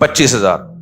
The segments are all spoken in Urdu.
25,000।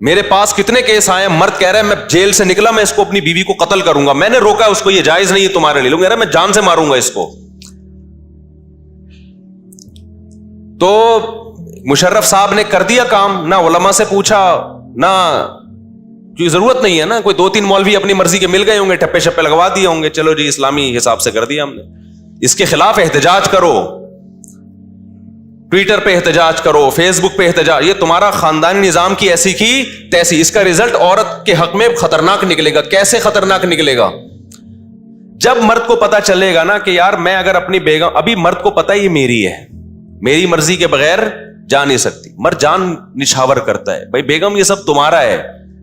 میرے پاس کتنے کیس آئے ہیں, مرد کہہ رہا ہے میں جیل سے نکلا, میں اس کو اپنی بیوی کو قتل کروں گا, میں نے روکا اس کو, یہ جائز نہیں ہے تمہارے لیے. لوگ کہہ رہے ہیں میں جان سے ماروں گا اس کو. تو مشرف صاحب نے کر دیا کام, نہ علماء سے پوچھا, نہ کیونکہ ضرورت نہیں ہے نا, کوئی 2-3 مولوی اپنی مرضی کے مل گئے ہوں گے, ٹپے شپے لگوا دیے ہوں گے, چلو جی اسلامی حساب سے کر دیا ہم نے. اس کے خلاف احتجاج کرو, ٹویٹر پہ احتجاج کرو, فیس بک پہ احتجاج. یہ تمہارا خاندانی نظام کی ایسی کی تیسی. اس کا رزلٹ عورت کے حق میں خطرناک نکلے گا. کیسے خطرناک نکلے گا؟ جب مرد کو پتا چلے گا نا کہ یار میں اگر اپنی بیگم, ابھی مرد کو پتا یہ میری ہے, میری مرضی کے بغیر جا نہیں سکتی. مرد جان نچھاور کرتا ہے, بھائی بیگم یہ سب تمہارا ہے.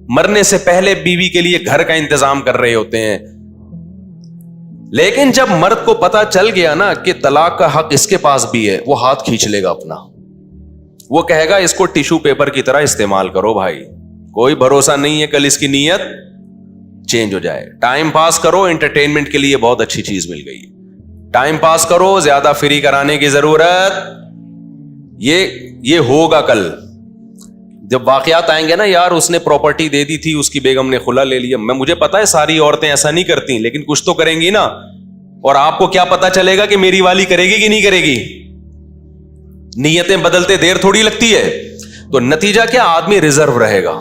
مرنے سے پہلے بیوی کے لیے گھر کا انتظام کر رہے ہوتے ہیں. لیکن جب مرد کو پتا چل گیا نا کہ طلاق کا حق اس کے پاس بھی ہے, وہ ہاتھ کھینچ لے گا اپنا. وہ کہے گا اس کو ٹیشو پیپر کی طرح استعمال کرو بھائی, کوئی بھروسہ نہیں ہے کل اس کی نیت چینج ہو جائے. ٹائم پاس کرو, انٹرٹینمنٹ کے لیے بہت اچھی چیز مل گئی ہے. ٹائم پاس کرو, زیادہ فری کرانے کی ضرورت, یہ ہوگا کل جب واقعات آئیں گے نا. یار اس نے پراپرٹی دے دی تھی, اس کی بیگم نے خلا لے لیا. مجھے پتا ہے ساری عورتیں ایسا نہیں کرتی, لیکن کچھ تو کریں گی نا. اور آپ کو کیا پتا چلے گا کہ میری والی کرے گی کہ نہیں کرے گی؟ نیتیں بدلتے دیر تھوڑی لگتی ہے. تو نتیجہ کیا, آدمی ریزرو رہے گا.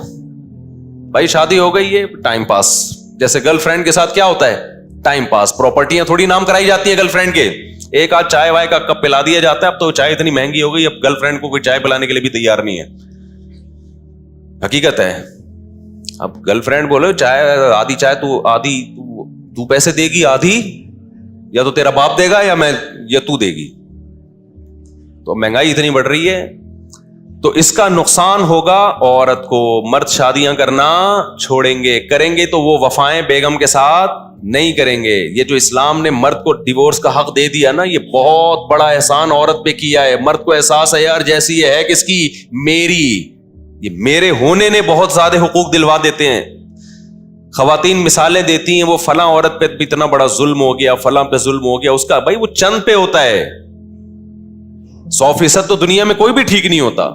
بھائی شادی ہو گئی ہے, ٹائم پاس. جیسے گرل فرینڈ کے ساتھ کیا ہوتا ہے, ٹائم پاس. پراپرٹیاں تھوڑی نام کرائی جاتی ہیں گرل فرینڈ کے, ایک آدھ چائے وائے کا کپ پلا دیا جاتا ہے. اب تو چائے اتنی مہنگی ہو گئی, اب گرل فرینڈ کو کوئی چائے پلانے کے لیے بھی تیار نہیں ہے. حقیقت ہے. اب گرل فرینڈ بولو چائے, آدھی چائے تو پیسے دے گی, آدھی یا تو تیرا باپ دے گا یا تو دے گی. تو مہنگائی اتنی بڑھ رہی ہے. تو اس کا نقصان ہوگا عورت کو. مرد شادیاں کرنا چھوڑیں گے, کریں گے تو وہ وفائیں بیگم کے ساتھ نہیں کریں گے. یہ جو اسلام نے مرد کو ڈیورس کا حق دے دیا نا, یہ بہت بڑا احسان عورت پہ کیا ہے. مرد کو احساس ہے یار جیسی ہے کس کی, میری, یہ میرے ہونے نے بہت زیادہ حقوق دلوا دیتے ہیں. خواتین مثالیں دیتی ہیں, وہ فلاں عورت پہ اتنا بڑا ظلم ہو گیا, فلاں پہ ظلم ہو گیا. اس کا بھائی وہ چند پہ ہوتا ہے, 100% تو دنیا میں کوئی بھی ٹھیک نہیں ہوتا.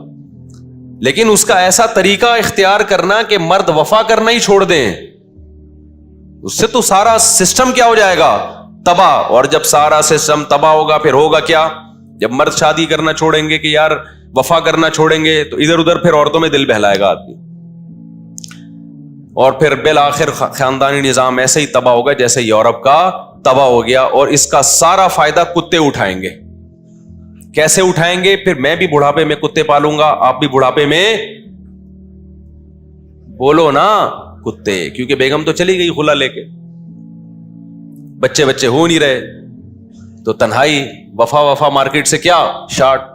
لیکن اس کا ایسا طریقہ اختیار کرنا کہ مرد وفا کرنا ہی چھوڑ دیں, اس سے تو سارا سسٹم کیا ہو جائے گا, تباہ. اور جب سارا سسٹم تباہ ہوگا پھر ہوگا کیا, جب مرد شادی کرنا چھوڑیں گے کہ یار وفا کرنا چھوڑیں گے, تو ادھر ادھر پھر عورتوں میں دل بہلائے گا آدمی. اور پھر بالآخر خاندانی نظام ایسے ہی تباہ ہوگا جیسے یورپ کا تباہ ہو گیا. اور اس کا سارا فائدہ کتے اٹھائیں گے. کیسے اٹھائیں گے؟ پھر میں بھی بڑھاپے میں کتے پالوں گا, آپ بھی بڑھاپے میں بولو نا کتے, کیونکہ بیگم تو چلی گئی خلا لے کے, بچے ہو نہیں رہے. تو تنہائی, وفا مارکیٹ سے کیا شارٹ.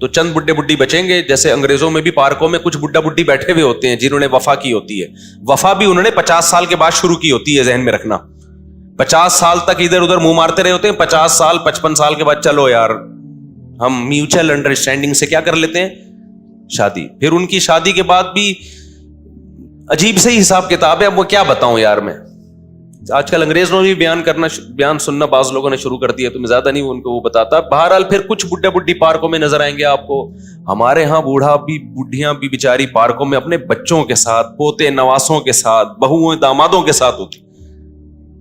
تو چند بڈھے بڈھی بچیں گے. جیسے انگریزوں میں بھی پارکوں میں کچھ بڈھا بڈھی بیٹھے ہوئے ہوتے ہیں جنہوں نے وفا کی ہوتی ہے. وفا بھی انہوں نے 50 سال کے بعد شروع کی ہوتی ہے, ذہن میں رکھنا. 50 سال تک ادھر ادھر منہ مارتے رہے ہوتے ہیں, 50 سال 55 سال کے بعد چلو یار ہم میوچل انڈرسٹینڈنگ سے کیا کر لیتے ہیں, شادی. پھر ان کی شادی کے بعد بھی عجیب سے ہی حساب کتاب ہے. اب وہ کیا بتاؤں یار, میں آج کل انگریز نے بھی بیان سننا بعض لوگوں نے شروع کر دیا, تو میں زیادہ نہیں ان کو وہ بتاتا. بہرحال پھر کچھ بڈھے بڈھی پارکوں میں نظر آئیں گے آپ کو. ہمارے ہاں بوڑھا بھی بڈھیاں بھی بیچاری پارکوں میں اپنے بچوں کے ساتھ, پوتے نواسوں کے ساتھ, بہوؤں دامادوں کے ساتھ ہوتی.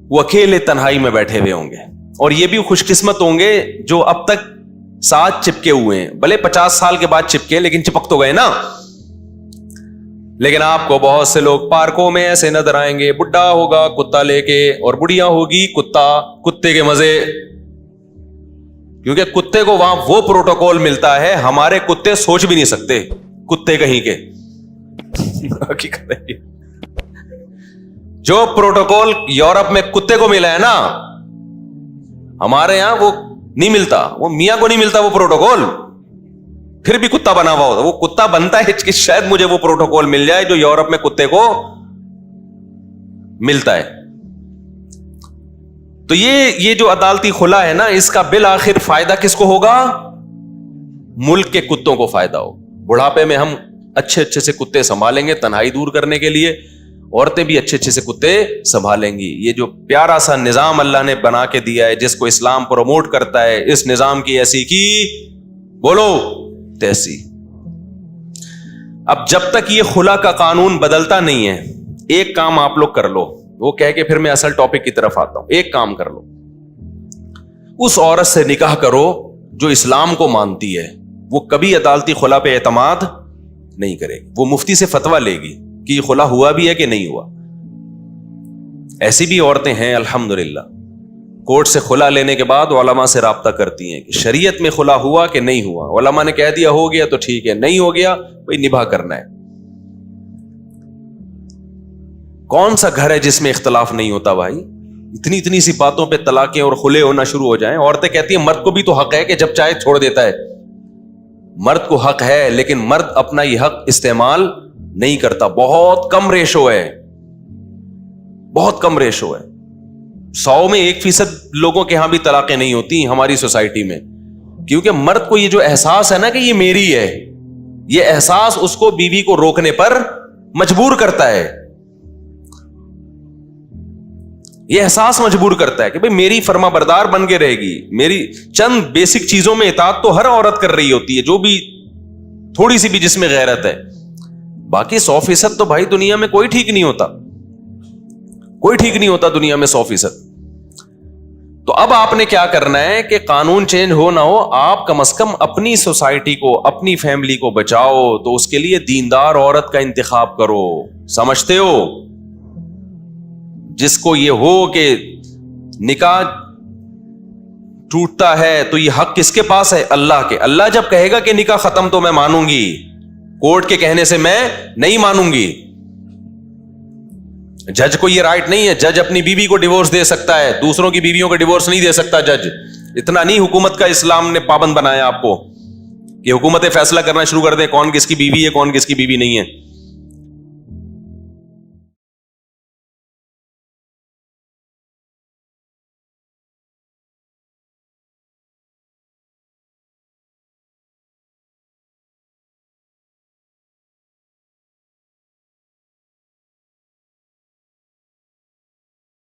وہ اکیلے تنہائی میں بیٹھے ہوئے ہوں گے. اور یہ بھی خوش قسمت ہوں گے جو اب تک ساتھ چپکے ہوئے ہیں, بھلے 50 سال کے بعد چپکے, لیکن چپک تو گئے نا. لیکن آپ کو بہت سے لوگ پارکوں میں ایسے نظر آئیں گے, بڈھا ہوگا کتا لے کے, اور بڑھیا ہوگی کتے کے مزے. کیونکہ کتے کو وہاں وہ پروٹوکول ملتا ہے, ہمارے کتے سوچ بھی نہیں سکتے, کتے کہیں کے. حقیقت ہے جو پروٹوکول یورپ میں کتے کو ملا ہے نا, ہمارے یہاں وہ نہیں ملتا, وہ میاں کو نہیں ملتا وہ پروٹوکول. پھر بھی کتا بنا ہوا ہوتا, وہ کتا بنتا ہے کہ شاید مجھے وہ پروٹوکول مل جائے جو یورپ میں کتے کو ملتا ہے. تو یہ جو عدالتی خلا ہے نا, اس کا بالآخر فائدہ کس کو ہوگا؟ ملک کے کتوں کو فائدہ ہو. بڑھاپے میں ہم اچھے سے کتے سنبھالیں گے تنہائی دور کرنے کے لیے, عورتیں بھی اچھے سے کتے سنبھالیں گی. یہ جو پیارا سا نظام اللہ نے بنا کے دیا ہے, جس کو اسلام پروموٹ کرتا ہے, اس نظام کی ایسی کی بولو تیسی. اب جب تک یہ خلا کا قانون بدلتا نہیں ہے، ایک کام آپ لوگ کر لو، وہ کہہ کے پھر میں اصل ٹاپک کی طرف آتا ہوں. ایک کام کر لو، اس عورت سے نکاح کرو جو اسلام کو مانتی ہے. وہ کبھی عدالتی خلا پہ اعتماد نہیں کرے گی، وہ مفتی سے فتویٰ لے گی کہ یہ خلا ہوا بھی ہے کہ نہیں ہوا. ایسی بھی عورتیں ہیں الحمدللہ، کورٹ سے خلا لینے کے بعد علماء سے رابطہ کرتی ہیں کہ شریعت میں خلا ہوا کہ نہیں ہوا. علماء نے کہہ دیا ہو گیا تو ٹھیک ہے، نہیں ہو گیا بھائی نبھا کرنا ہے. کون سا گھر ہے جس میں اختلاف نہیں ہوتا بھائی؟ اتنی سی باتوں پہ طلاقیں اور خلے ہونا شروع ہو جائیں. عورتیں کہتی ہیں مرد کو بھی تو حق ہے کہ جب چاہے چھوڑ دیتا ہے. مرد کو حق ہے لیکن مرد اپنا یہ حق استعمال نہیں کرتا. بہت کم ریشو ہے، بہت کم ریشو ہے. 100 میں 1% لوگوں کے ہاں بھی طلاقیں نہیں ہوتی ہماری سوسائٹی میں، کیونکہ مرد کو یہ جو احساس ہے نا کہ یہ میری ہے، یہ احساس اس کو بیوی کو روکنے پر مجبور کرتا ہے. یہ احساس مجبور کرتا ہے کہ بھئی میری فرما بردار بن کے رہے گی. میری چند بیسک چیزوں میں اطاعت تو ہر عورت کر رہی ہوتی ہے، جو بھی تھوڑی سی بھی جس میں غیرت ہے. باقی 100% تو بھائی دنیا میں کوئی ٹھیک نہیں ہوتا، کوئی ٹھیک نہیں ہوتا دنیا میں 100%. تو اب آپ نے کیا کرنا ہے کہ قانون چینج ہو نہ ہو، آپ کم از کم اپنی سوسائٹی کو، اپنی فیملی کو بچاؤ. تو اس کے لیے دیندار عورت کا انتخاب کرو. سمجھتے ہو؟ جس کو یہ ہو کہ نکاح ٹوٹتا ہے تو یہ حق کس کے پاس ہے؟ اللہ کے. اللہ جب کہے گا کہ نکاح ختم تو میں مانوں گی، کورٹ کے کہنے سے میں نہیں مانوں گی. جج کو یہ رائٹ نہیں ہے. جج اپنی بیوی کو ڈیورس دے سکتا ہے، دوسروں کی بیویوں کو ڈیورس نہیں دے سکتا جج. اتنا نہیں حکومت کا اسلام نے پابند بنایا آپ کو کہ حکومتیں فیصلہ کرنا شروع کر دیں کون کس کی بیوی ہے کون کس کی بیوی نہیں ہے.